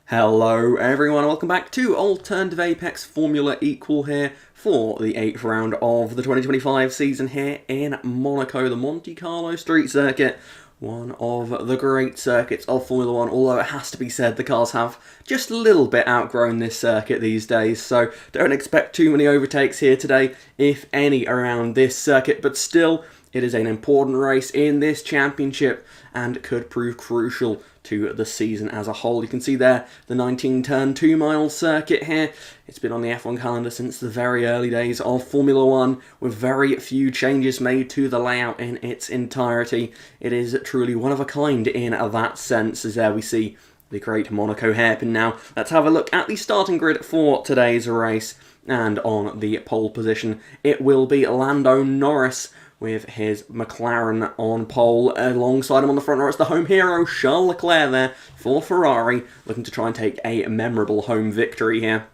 Hello everyone, welcome back to Alternative Apex Formula Equal here for the 8th round of the 2025 season here in Monaco, the Monte Carlo Street Circuit. One of the great circuits of Formula 1, although it has to be said the cars have just a little bit outgrown this circuit these days, so don't expect too many overtakes here today, if any, around this circuit, but still, it is an important race in this championship and could prove crucial to the season as a whole. You can see there the 19-turn 2-mile circuit here. It's been on the F1 calendar since the very early days of Formula 1 with very few changes made to the layout in its entirety. It is truly one of a kind in that sense, as there we see the great Monaco hairpin. Now let's have a look at the starting grid for today's race, and on the pole position it will be Lando Norris with his McLaren on pole. Alongside him on the front row, it's the home hero Charles Leclerc there for Ferrari, looking to try and take a memorable home victory here.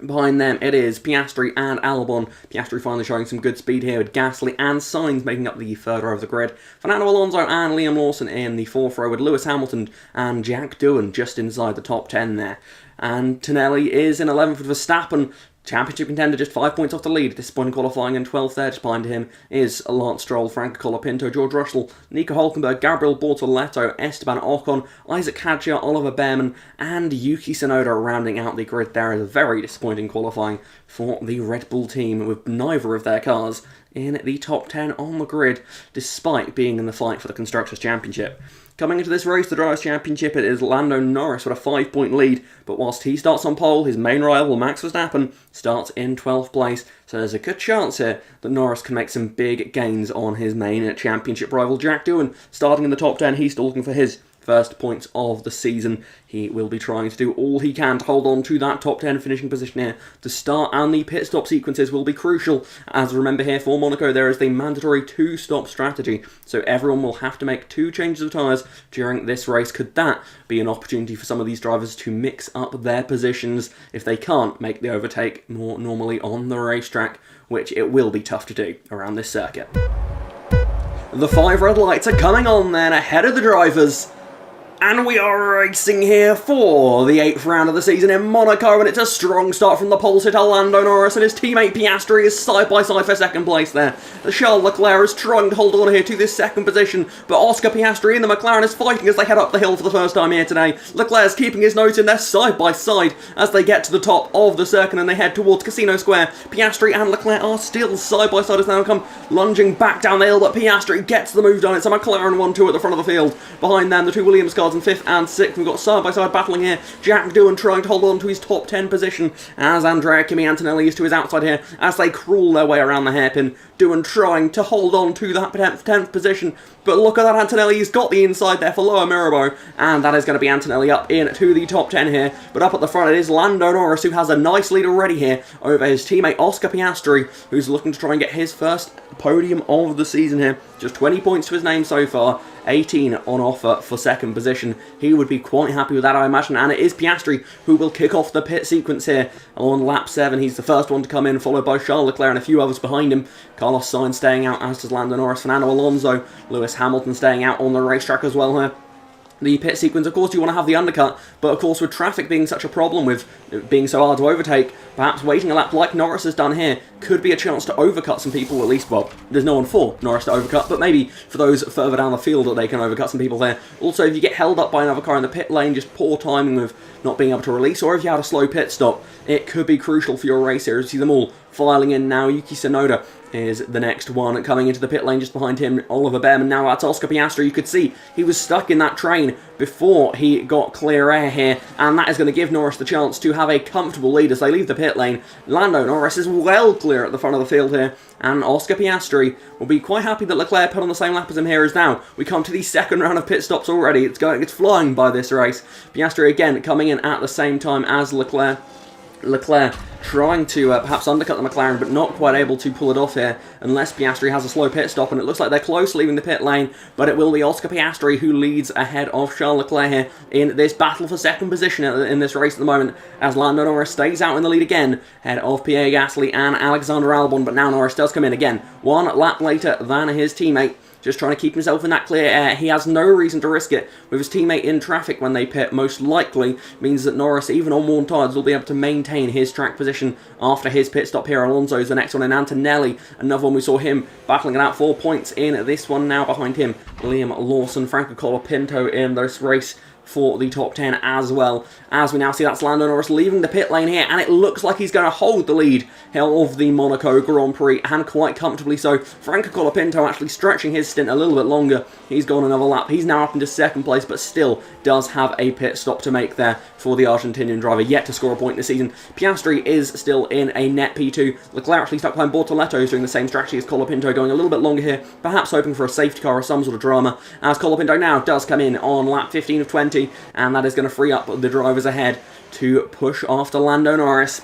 Behind them, it is Piastri and Albon. Piastri finally showing some good speed here with Gasly and Sainz making up the third row of the grid. Fernando Alonso and Liam Lawson in the fourth row with Lewis Hamilton and Jack Doohan just inside the top 10 there. And Tonelli is in 11th with Verstappen. Championship contender just 5 points off the lead. Disappointing qualifying in 12th there. Just behind him is Lance Stroll, Franco Colapinto, George Russell, Nico Hülkenberg, Gabriel Bortoleto, Esteban Ocon, Isaac Hadjar, Oliver Behrman, and Yuki Tsunoda rounding out the grid there. Is a very disappointing qualifying for the Red Bull team, with neither of their cars in the top 10 on the grid, despite being in the fight for the Constructors' Championship. Coming into this race, the Drivers' Championship, it is Lando Norris with a 5-point lead, but whilst he starts on pole, his main rival, Max Verstappen, starts in 12th place, so there's a good chance here that Norris can make some big gains on his main championship rival, Jack Doohan, starting in the top 10. He's still looking for his first points of the season. He will be trying to do all he can to hold on to that top 10 finishing position here to start, and the pit stop sequences will be crucial. As remember here for Monaco, there is the mandatory 2-stop strategy, so everyone will have to make 2 changes of tyres during this race. Could that be an opportunity for some of these drivers to mix up their positions if they can't make the overtake more normally on the racetrack, which it will be tough to do around this circuit. The 5 red lights are coming on then ahead of the drivers. And we are racing here for the 8th round of the season in Monaco, and it's a strong start from the pole sitter Lando Norris, and his teammate Piastri is side by side for second place there. Charles Leclerc is trying to hold on here to this second position, but Oscar Piastri in the McLaren is fighting as they head up the hill for the first time here today. Leclerc's keeping his nose in there side by side as they get to the top of the circuit and they head towards Casino Square. Piastri and Leclerc are still side by side as they now come lunging back down the hill, but Piastri gets the move done. It's a McLaren 1-2 at the front of the field. Behind them, the 2 Williams cars in 5th and 6th. We've got side-by-side battling here. Jack Doohan trying to hold on to his top 10 position as Andrea Kimi Antonelli is to his outside here as they crawl their way around the hairpin. Doohan trying to hold on to that 10th position, but look at that, Antonelli has got the inside there for Loa Mirabeau, and that is going to be Antonelli up into the top 10 here. But up at the front it is Lando Norris, who has a nice lead already here over his teammate Oscar Piastri, who's looking to try and get his first podium of the season here. Just 20 points to his name so far, 18 on offer for second position. He would be quite happy with that, I imagine, and it is Piastri who will kick off the pit sequence here on lap 7. He's the first one to come in, followed by Charles Leclerc and a few others behind him. Carlos Sainz staying out, as does Lando Norris, Fernando Alonso, Lewis Hamilton staying out on the racetrack as well here. The pit sequence, of course, you want to have the undercut, but of course with traffic being such a problem, with it being so hard to overtake, perhaps waiting a lap like Norris has done here could be a chance to overcut some people, at least. Well, there's no one for Norris to overcut, but maybe for those further down the field that they can overcut some people there. Also, if you get held up by another car in the pit lane, just poor timing with not being able to release, or if you had a slow pit stop, it could be crucial for your race here. You see them all filing in now. Yuki Tsunoda is the next one coming into the pit lane. Just behind him, Oliver Behrman. Now that's Oscar Piastri. You could see he was stuck in that train before he got clear air here, and that is going to give Norris the chance to have a comfortable lead as they leave the pit lane. Lando Norris is well clear at the front of the field here, and Oscar Piastri will be quite happy that Leclerc put on the same lap as him here. As now we come to the second round of pit stops already. It's flying by this race. Piastri again coming in at the same time as Leclerc. Leclerc trying to perhaps undercut the McLaren, but not quite able to pull it off here unless Piastri has a slow pit stop, and it looks like they're close leaving the pit lane, but it will be Oscar Piastri who leads ahead of Charles Leclerc here in this battle for second position in this race at the moment, as Lando Norris stays out in the lead again ahead of Pierre Gasly and Alexander Albon. But now Norris does come in again 1 lap later than his teammate. just trying to keep himself in that clear air. He has no reason to risk it with his teammate in traffic when they pit. Most likely means that Norris, even on worn tyres, will be able to maintain his track position after his pit stop here. Alonso's the next one, and Antonelli, another one. We saw him battling it out 4 points in this one. Now behind him, Liam Lawson, Franco Colapinto in this race for the top 10 as well. As we now see, that's Lando Norris leaving the pit lane here, and it looks like he's going to hold the lead of the Monaco Grand Prix, and quite comfortably so. Franco Colapinto actually stretching his stint a little bit longer. He's gone another lap. He's now up into second place, but still does have a pit stop to make there for the Argentinian driver, yet to score a point this season. Piastri is still in a net P2. Leclerc actually stuck behind Bortoletto, who's doing the same strategy as Colapinto, going a little bit longer here, perhaps hoping for a safety car or some sort of drama, as Colapinto now does come in on lap 15 of 20, and that is going to free up the drivers ahead to push after Lando Norris.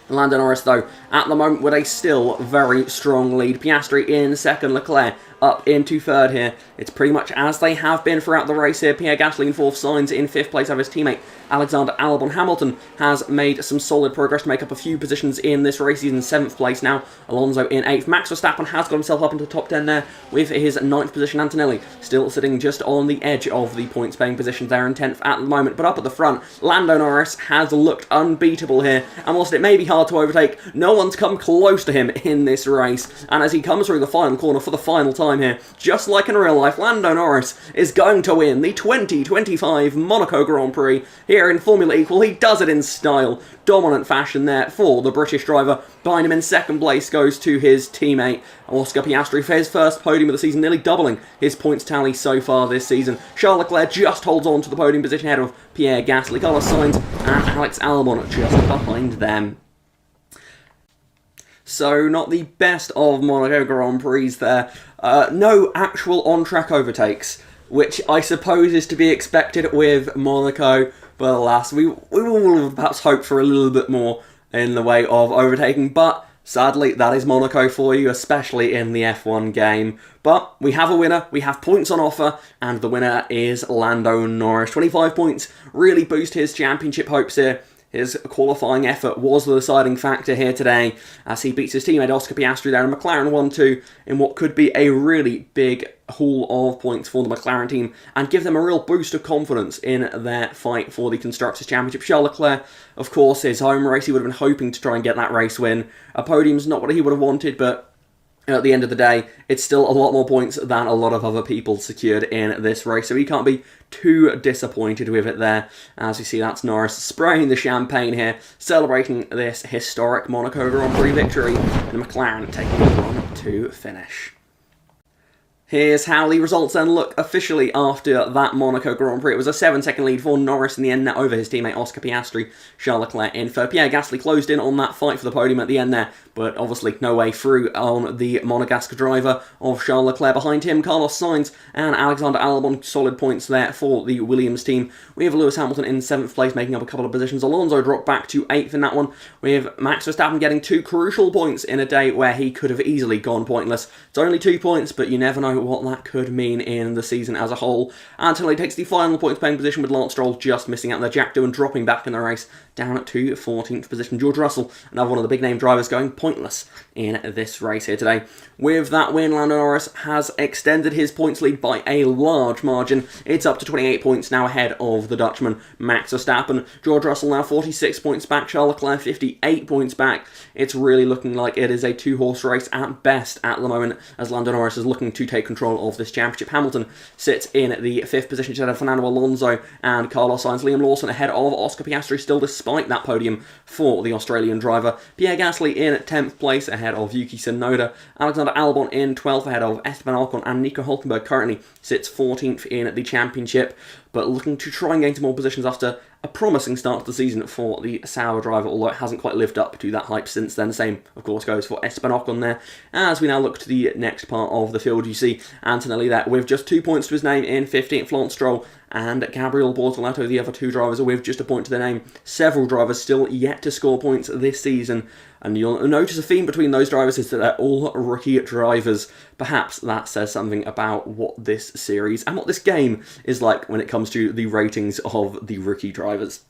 Lando Norris, though, at the moment with a still very strong lead. Piastri in second, Leclerc up into third here. It's pretty much as they have been throughout the race here. Pierre Gasly in fourth, Sainz in fifth place of his teammate Alexander Albon. Hamilton has made some solid progress to make up a few positions in this race. He's in seventh place now. Alonso in eighth. Max Verstappen has got himself up into the top 10 there with his ninth position. Antonelli still sitting just on the edge of the points paying positions there in 10th at the moment. But up at the front, Lando Norris has looked unbeatable here. And whilst it may be hard to overtake, no one's come close to him in this race. And as he comes through the final corner for the final time here, just like in real life, Lando Norris is going to win the 2025 Monaco Grand Prix here in Formula Equal. He does it in style, dominant fashion there for the British driver. Behind him in second place goes to his teammate Oscar Piastri for his first podium of the season, nearly doubling his points tally so far this season. Charles Leclerc just holds on to the podium position ahead of Pierre Gasly, Carlos Sainz and Alex Albon just behind them. So, not the best of Monaco Grand Prix there. No actual on-track overtakes, which I suppose is to be expected with Monaco. But alas, we will perhaps hope for a little bit more in the way of overtaking. But sadly, that is Monaco for you, especially in the F1 game. But we have a winner, we have points on offer, and the winner is Lando Norris. 25 points really boost his championship hopes here. His qualifying effort was the deciding factor here today as he beats his teammate Oscar Piastri there in McLaren 1-2 in what could be a really big haul of points for the McLaren team and give them a real boost of confidence in their fight for the Constructors' Championship. Charles Leclerc, of course, his home race, he would have been hoping to try and get that race win. A podium's not what he would have wanted, but at the end of the day, it's still a lot more points than a lot of other people secured in this race, so he can't be too disappointed with it there. As you see, that's Norris spraying the champagne here, celebrating this historic Monaco Grand Prix victory, and McLaren taking it on to finish. Here's how the results then look officially after that Monaco Grand Prix. It was a 7-second lead for Norris in the end, over his teammate Oscar Piastri. Charles Leclerc in third. Pierre Gasly closed in on that fight for the podium at the end there, but obviously no way through on the Monegasque driver of Charles Leclerc. Behind him, Carlos Sainz and Alexander Albon, solid points there for the Williams team. We have Lewis Hamilton in 7th place, making up a couple of positions. Alonso dropped back to 8th in that one. We have Max Verstappen getting 2 crucial points in a day where he could have easily gone pointless. It's only 2 points, but you never know what that could mean in the season as a whole. Antonelli takes the final points paying position with Lance Stroll just missing out there. Jack Doohan dropping back in the race down to 14th position. George Russell, another one of the big name drivers, going pointless in this race here today. With that win, Lando Norris has extended his points lead by a large margin. It's up to 28 points now ahead of the Dutchman Max Verstappen. George Russell now 46 points back. Charles Leclerc 58 points back. It's really looking like it is a 2-horse race at best at the moment as Lando Norris is looking to take control of this championship. Hamilton sits in the 5th position ahead of Fernando Alonso and Carlos Sainz. Liam Lawson ahead of Oscar Piastri still despite that podium for the Australian driver. Pierre Gasly in 10th place ahead of Yuki Tsunoda. Alexander Albon in 12th ahead of Esteban Ocon, and Nico Hülkenberg currently sits 14th in the championship, but looking to try and gain some more positions after a promising start to the season for the Sauber driver, although it hasn't quite lived up to that hype since then. The same, of course, goes for Esteban Ocon there. As we now look to the next part of the field, you see Antonelli there with just 2 points to his name in 15th, Lance Stroll and Gabriel Bortoletto, the other 2 drivers, are with just a point to their name. Several drivers still yet to score points this season, and you'll notice a theme between those drivers is that they're all rookie drivers. Perhaps that says something about what this series and what this game is like when it comes to the ratings of the rookie drivers.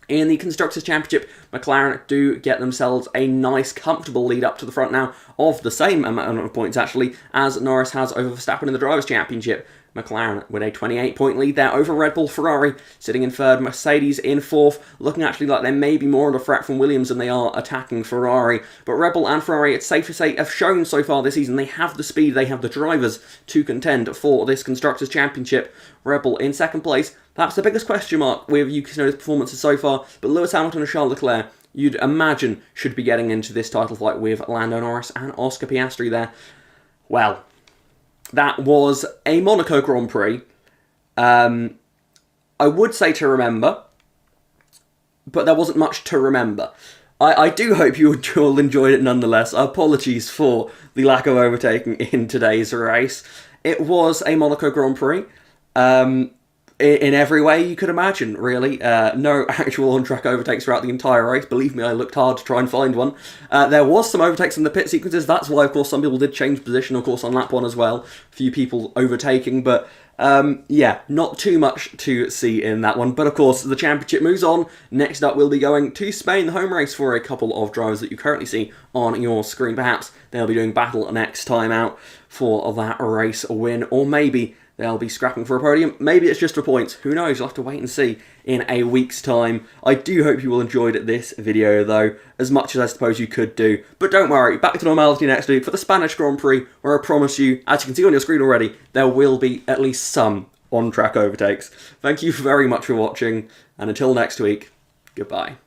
In the Constructors' Championship, McLaren do get themselves a nice, comfortable lead up to the front now of the same amount of points, actually, as Norris has over Verstappen in the Drivers' Championship. McLaren with a 28-point lead there over Red Bull. Ferrari sitting in third, Mercedes in fourth, looking actually like they may be more under threat from Williams than they are attacking Ferrari. But Red Bull and Ferrari, it's safe to say, have shown so far this season they have the speed, they have the drivers to contend for this Constructors' Championship. Red Bull in second place. That's the biggest question mark with Yuki Tsunoda's performances so far, but Lewis Hamilton and Charles Leclerc, you'd imagine, should be getting into this title fight with Lando Norris and Oscar Piastri there. Well, that was a Monaco Grand Prix. I would say to remember, but there wasn't much to remember. I do hope you all enjoyed it nonetheless. Apologies for the lack of overtaking in today's race. It was a Monaco Grand Prix. In every way you could imagine, really. No actual on-track overtakes throughout the entire race. Believe me, I looked hard to try and find one. There was some overtakes in the pit sequences. That's why, of course, some people did change position, of course, on lap 1 as well. A few people overtaking, but yeah, not too much to see in that one. But, of course, the championship moves on. Next up, we'll be going to Spain, the home race, for a couple of drivers that you currently see on your screen. Perhaps they'll be doing battle next time out for that race win, or maybe they'll be scrapping for a podium. Maybe it's just for points. Who knows? You'll have to wait and see in a week's time. I do hope you all enjoyed this video, though, as much as I suppose you could do. But don't worry, back to normality next week for the Spanish Grand Prix, where I promise you, as you can see on your screen already, there will be at least some on-track overtakes. Thank you very much for watching, and until next week, goodbye.